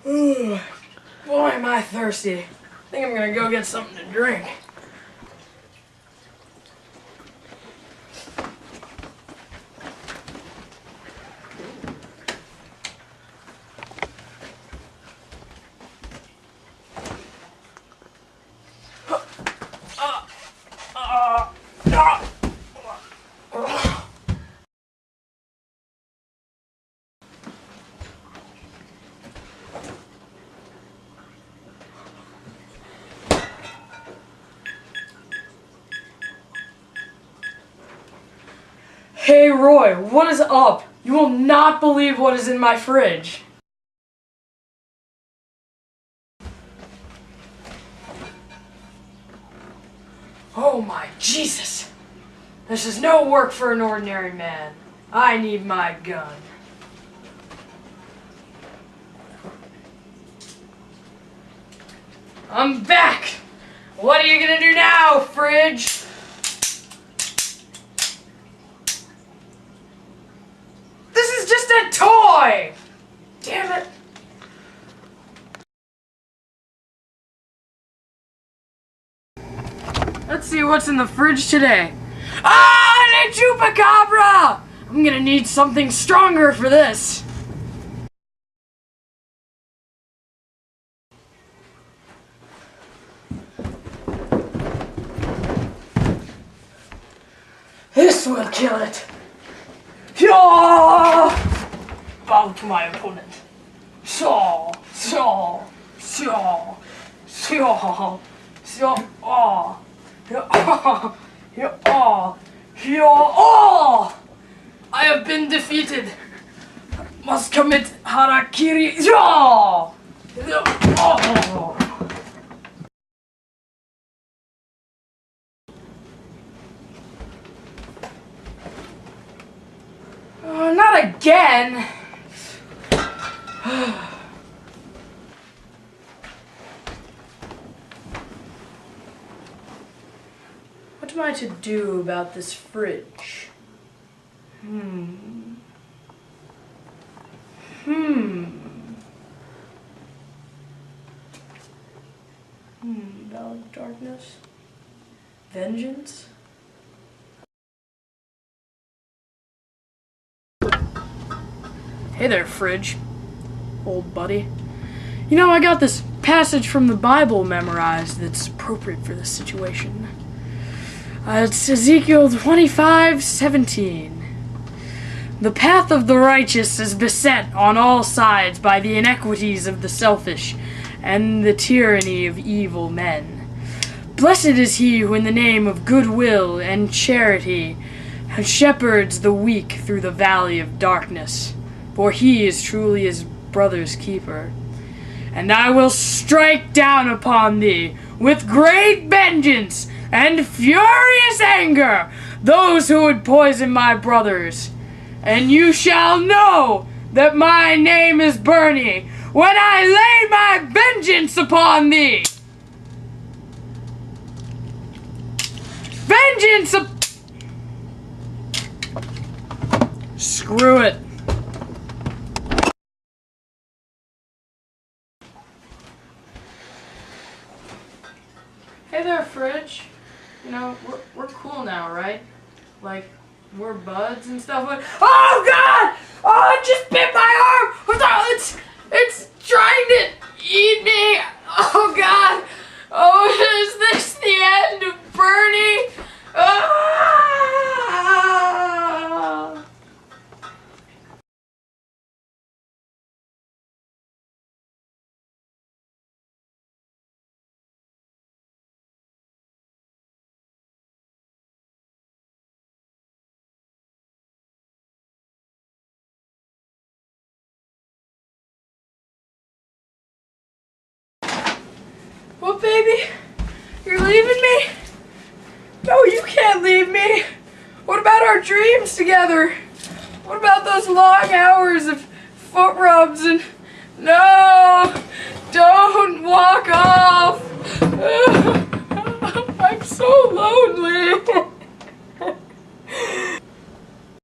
Boy, am I thirsty. I think I'm gonna go get something to drink. Hey Roy, what is up? You will not believe what is in my fridge. Oh my Jesus! This is no work for an ordinary man. I need my gun. I'm back! What are you gonna do now, fridge? This is just a toy! Damn it! Let's see what's in the fridge today. Ah, a chupacabra! I'm gonna need something stronger for this. This will kill it. Bow to my opponent. Oh. I have been defeated. Must commit harakiri. Not again. What am I to do about this fridge? Ballad of Darkness? Vengeance? Hey there, fridge. Old buddy. You know, I got this passage from the Bible memorized that's appropriate for this situation. It's Ezekiel 25:17. The path of the righteous is beset on all sides by the iniquities of the selfish and the tyranny of evil men. Blessed is he who in the name of goodwill and charity shepherds the weak through the valley of darkness, for he is truly his brother's keeper. And I will strike down upon thee with great vengeance and furious anger those who would poison my brothers. And you shall know that my name is Bernie when I lay my vengeance upon thee. Vengeance Screw it. Hey there, fridge. You know, we're cool now, right? Like, we're buds and stuff. Oh God! Oh, it just bit my arm! It's trying to eat me! Oh God! Oh, is this the end of Bernie? Ah! What, baby? You're leaving me? No, you can't leave me. What about our dreams together? What about those long hours of foot rubs and... No! Don't walk off! I'm so lonely!